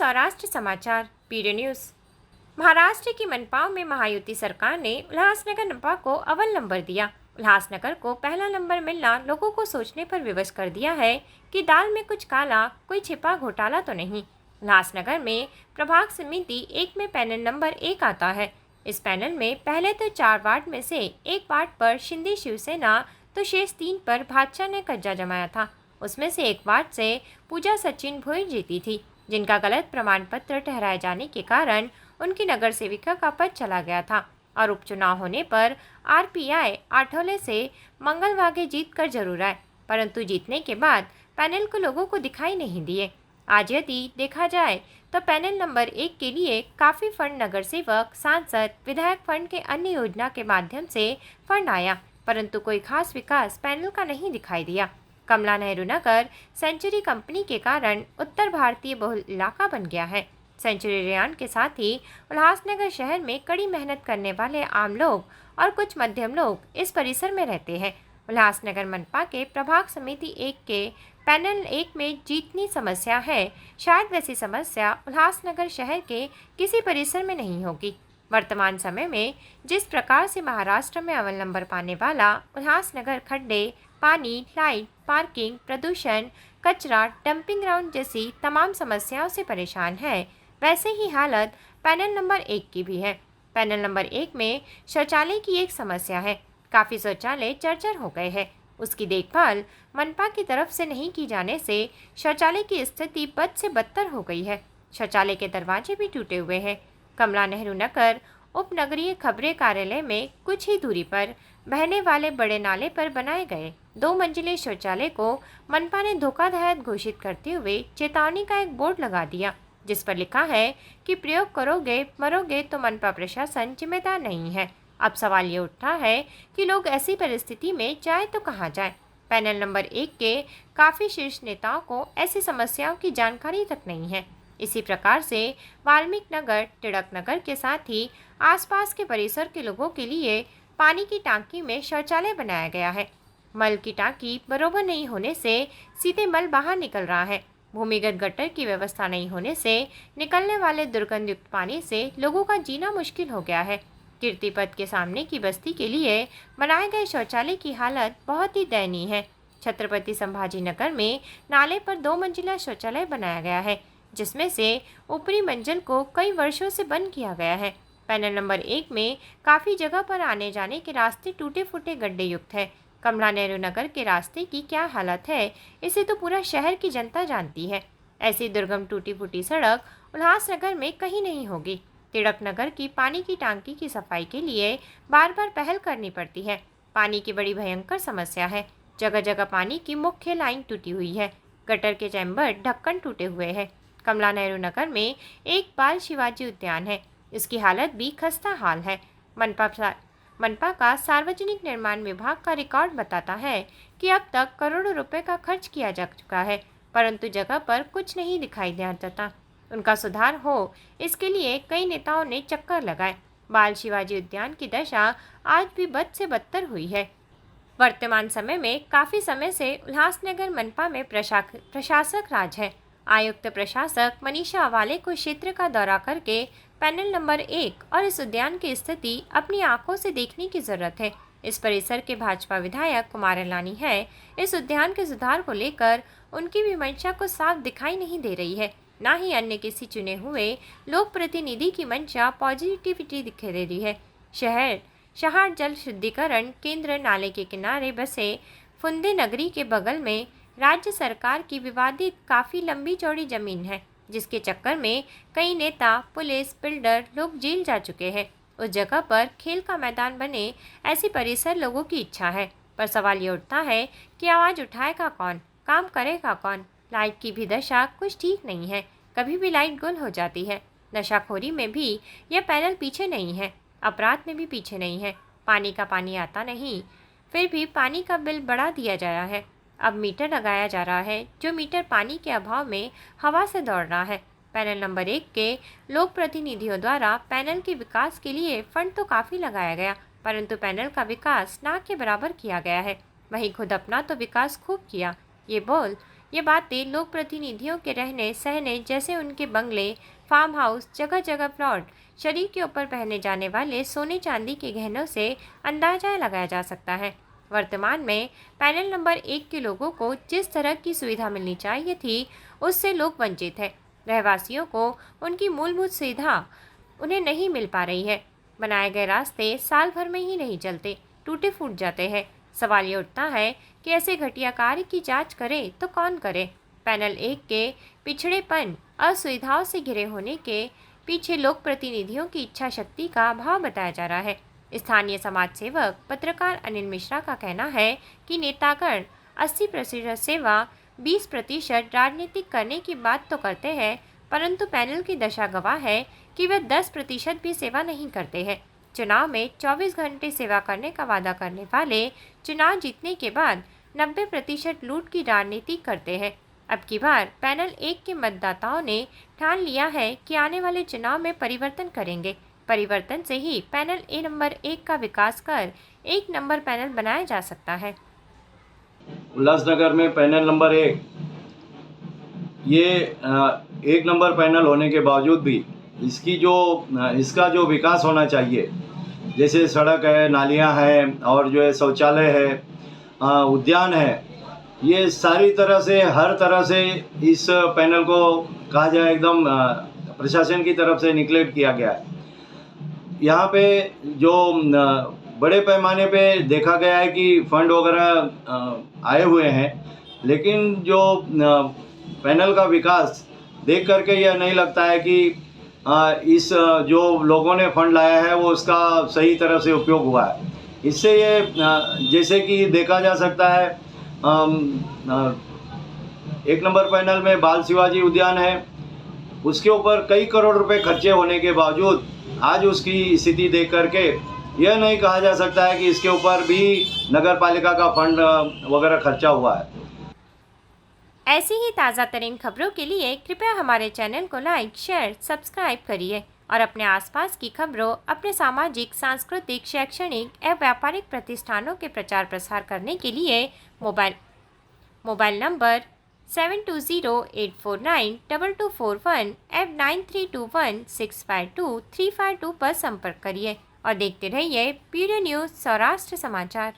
सौराष्ट्र समाचार PD news. Maharashtra की मनपा में महायुति सरकार ने उल्हासनगर मनपा को अव्वल नंबर दिया। उल्हासनगर को पहला नंबर मिलना लोगों को सोचने पर विवश कर दिया है कि दाल में कुछ काला, कोई छिपा घोटाला तो नहीं। उल्हासनगर में प्रभाग समिति 1 में पैनल नंबर 1 आता है। इस पैनल में पहले तो 4 वार्ड में से एक वार्ड पर शिंदे शिवसेना तो शेष 3 पर भाजपा ने कब्जा जमाया था। उसमें से एक वार्ड से पूजा सचिन भोई जीती थी, जिनका गलत प्रमाण पत्र ठहराए जाने के कारण उनकी नगर सेविका का पद चला गया था और उपचुनाव होने पर आरपीआई आठौले से मंगल वाघे जीत कर जरूर आए, परंतु जीतने के बाद पैनल को लोगों को दिखाई नहीं दिए। आज यदि देखा जाए तो पैनल नंबर 1 के लिए काफ़ी फंड नगर सेवक, सांसद, विधायक फंड के अन्य योजना के माध्यम से फंड आया, परंतु कोई खास विकास पैनल का नहीं दिखाई दिया। कमला नेहरू नगर सेंचुरी कंपनी के कारण उत्तर भारतीय बहुल इलाका बन गया है। सेंचुरी रेयान के साथ ही उल्हासनगर शहर में कड़ी मेहनत करने वाले आम लोग और कुछ मध्यम लोग इस परिसर में रहते हैं। उल्हासनगर मनपा के प्रभाग समिति 1 के पैनल 1 में जीतनी समस्या है, शायद वैसी समस्या उल्हासनगर शहर के किसी परिसर में नहीं होगी। वर्तमान समय में जिस प्रकार से महाराष्ट्र में अव्वल नंबर पाने वाला उल्हासनगर खड्डे, पानी, लाइट, पार्किंग, प्रदूषण, कचरा, डंपिंग ग्राउंड जैसी तमाम समस्याओं से परेशान है, वैसे ही हालत पैनल नंबर 1 की भी है। पैनल नंबर 1 में शौचालय की एक समस्या है। काफ़ी शौचालय जर्जर हो गए हैं। उसकी देखभाल मनपा की तरफ से नहीं की जाने से शौचालय की स्थिति बद से बदतर हो गई है। शौचालय के दरवाजे भी टूटे हुए हैं। कमला नेहरू नगर उप नगरीय खबरें कार्यालय में कुछ ही दूरी पर बहने वाले बड़े नाले पर बनाए गए 2 मंजिले शौचालय को मनपा ने धोखाधड़ी घोषित करते हुए चेतावनी का एक बोर्ड लगा दिया, जिस पर लिखा है कि प्रयोग करोगे मरोगे तो मनपा प्रशासन जिम्मेदार नहीं है। अब सवाल ये उठा है कि लोग ऐसी परिस्थिति में जाए तो कहाँ जाए। पैनल नंबर 1 के काफ़ी शीर्ष नेताओं को ऐसी समस्याओं की जानकारी तक नहीं है। इसी प्रकार से वाल्मीकि नगर, टिळक नगर के साथ ही आसपास के परिसर के लोगों के लिए पानी की टांकी में शौचालय बनाया गया है। मल की टांकी बरोबर नहीं होने से सीधे मल बाहर निकल रहा है। भूमिगत गटर की व्यवस्था नहीं होने से निकलने वाले दुर्गंधयुक्त पानी से लोगों का जीना मुश्किल हो गया है। कीर्तिपथ के सामने की बस्ती के लिए बनाए गए शौचालय की हालत बहुत ही दयनीय है। छत्रपति संभाजी नगर में नाले पर 2 मंजिला शौचालय बनाया गया है, जिसमें से ऊपरी मंजिल को कई वर्षों से बंद किया गया है। पैनल नंबर 1 में काफ़ी जगह पर आने जाने के रास्ते टूटे फूटे गड्ढे युक्त है। कमला नेहरू नगर के रास्ते की क्या हालत है, इसे तो पूरा शहर की जनता जानती है। ऐसी दुर्गम टूटी फूटी सड़क उल्हासनगर में कहीं नहीं होगी। टिळक नगर की पानी की टांकी की सफाई के लिए बार बार पहल करनी पड़ती है। पानी की बड़ी भयंकर समस्या है। जगह जगह पानी की मुख्य लाइन टूटी हुई है। गटर के चैम्बर ढक्कन टूटे हुए हैं। कमला नेहरू नगर में एक बाल शिवाजी उद्यान है, इसकी हालत भी खस्ता हाल है। मनपा का सार्वजनिक निर्माण विभाग का रिकॉर्ड बताता है कि अब तक करोड़ों रुपए का खर्च किया जा चुका है, परंतु जगह पर कुछ नहीं दिखाई देता। उनका सुधार हो, इसके लिए कई नेताओं ने चक्कर लगाए। बाल शिवाजी उद्यान की दशा आज भी बद से बदतर हुई है। वर्तमान समय में काफ़ी समय से उल्हासनगर मनपा में प्रशासक राज है। आयुक्त प्रशासक मनीषा अवाले को क्षेत्र का दौरा करके पैनल नंबर 1 और इस उद्यान की स्थिति अपनी आंखों से देखने की जरूरत है। इस परिसर के भाजपा विधायक कुमार अलानी है। इस उद्यान के सुधार को लेकर उनकी भी मंशा को साफ दिखाई नहीं दे रही है, ना ही अन्य किसी चुने हुए लोक प्रतिनिधि की मंशा पॉजिटिविटी दिखाई दे रही है। शहर जल शुद्धिकरण केंद्र नाले के किनारे बसे फुंदे नगरी के बगल में राज्य सरकार की विवादित काफ़ी लंबी चौड़ी जमीन है, जिसके चक्कर में कई नेता, पुलिस, बिल्डर लोग जेल जा चुके हैं। उस जगह पर खेल का मैदान बने, ऐसी परिसर लोगों की इच्छा है, पर सवाल ये उठता है कि आवाज़ उठाएगा कौन, काम करेगा कौन। लाइट की भी दशा कुछ ठीक नहीं है, कभी भी लाइट गुल हो जाती है। नशाखोरी में भी यह पैनल पीछे नहीं है, अपराध में भी पीछे नहीं है। पानी का पानी आता नहीं, फिर भी पानी का बिल बढ़ा दिया गया है। अब मीटर लगाया जा रहा है, जो मीटर पानी के अभाव में हवा से दौड़ रहा है। पैनल नंबर 1 के लोक प्रतिनिधियों द्वारा पैनल के विकास के लिए फंड तो काफ़ी लगाया गया, परंतु पैनल का विकास ना के बराबर किया गया है। वहीं खुद अपना तो विकास खूब किया। ये बोल ये बातें लोक प्रतिनिधियों के रहने सहने जैसे उनके बंगले, फार्म हाउस, जगह जगह प्लॉट, शरीर के ऊपर पहने जाने वाले सोने चांदी के गहनों से अंदाजा लगाया जा सकता है। वर्तमान में पैनल नंबर 1 के लोगों को जिस तरह की सुविधा मिलनी चाहिए थी, उससे लोग वंचित है। रहवासियों को उनकी मूलभूत सुविधा उन्हें नहीं मिल पा रही है। बनाए गए रास्ते साल भर में ही नहीं चलते, टूटे फूट जाते हैं। सवाल ये उठता है कि ऐसे घटिया कार्य की जांच करे तो कौन करे। पैनल 1 के पिछड़ेपन, असुविधाओं से घिरे होने के पीछे लोक प्रतिनिधियों की इच्छा शक्ति का अभाव बताया जा रहा है। स्थानीय समाज सेवक पत्रकार अनिल मिश्रा का कहना है कि नेतागण 80% सेवा, 20% राजनीतिक करने की बात तो करते हैं, परंतु पैनल की दशा गवाह है कि वे 10% भी सेवा नहीं करते हैं। चुनाव में 24 घंटे सेवा करने का वादा करने वाले चुनाव जीतने के बाद 90% लूट की राजनीति करते हैं। अब की बार पैनल 1 के मतदाताओं ने ठान लिया है कि आने वाले चुनाव में परिवर्तन करेंगे। परिवर्तन से ही पैनल ए नंबर 1 का विकास कर 1 नंबर पैनल बनाया जा सकता है। उल्लासनगर में पैनल नंबर 1 ये 1 नंबर पैनल होने के बावजूद भी इसका जो विकास होना चाहिए, जैसे सड़क है, नालियां हैं और जो है शौचालय है, उद्यान है, ये सारी तरह से हर तरह से इस पैनल को कहा जाए एकदम प्रशासन की तरफ से निगलेक्ट किया गया है। यहाँ पे जो बड़े पैमाने पे देखा गया है कि फंड वगैरह आए हुए हैं, लेकिन जो पैनल का विकास देख करके यह नहीं लगता है कि इस जो लोगों ने फंड लाया है वो उसका सही तरह से उपयोग हुआ है। इससे ये जैसे कि देखा जा सकता है, 1 नंबर पैनल में बाल शिवाजी उद्यान है, उसके ऊपर कई करोड़ रुपए खर्चे होने के बावजूद आज उसकी स्थिति देख करके यह नहीं कहा जा सकता है कि इसके ऊपर भी नगर पालिका का फंड वगैरह खर्चा हुआ है। ऐसी ही ताज़ा तरीन खबरों के लिए कृपया हमारे चैनल को लाइक, शेयर, सब्सक्राइब करिए और अपने आसपास की खबरों अपने सामाजिक, सांस्कृतिक, शैक्षणिक एवं व्यापारिक प्रतिष्ठानों के प्रचार प्रसार करने के लिए मोबाइल नंबर 7208492241 एवं 9321652352 पर संपर्क करिए और देखते रहिए पीडीओ न्यूज़ सौराष्ट्र समाचार।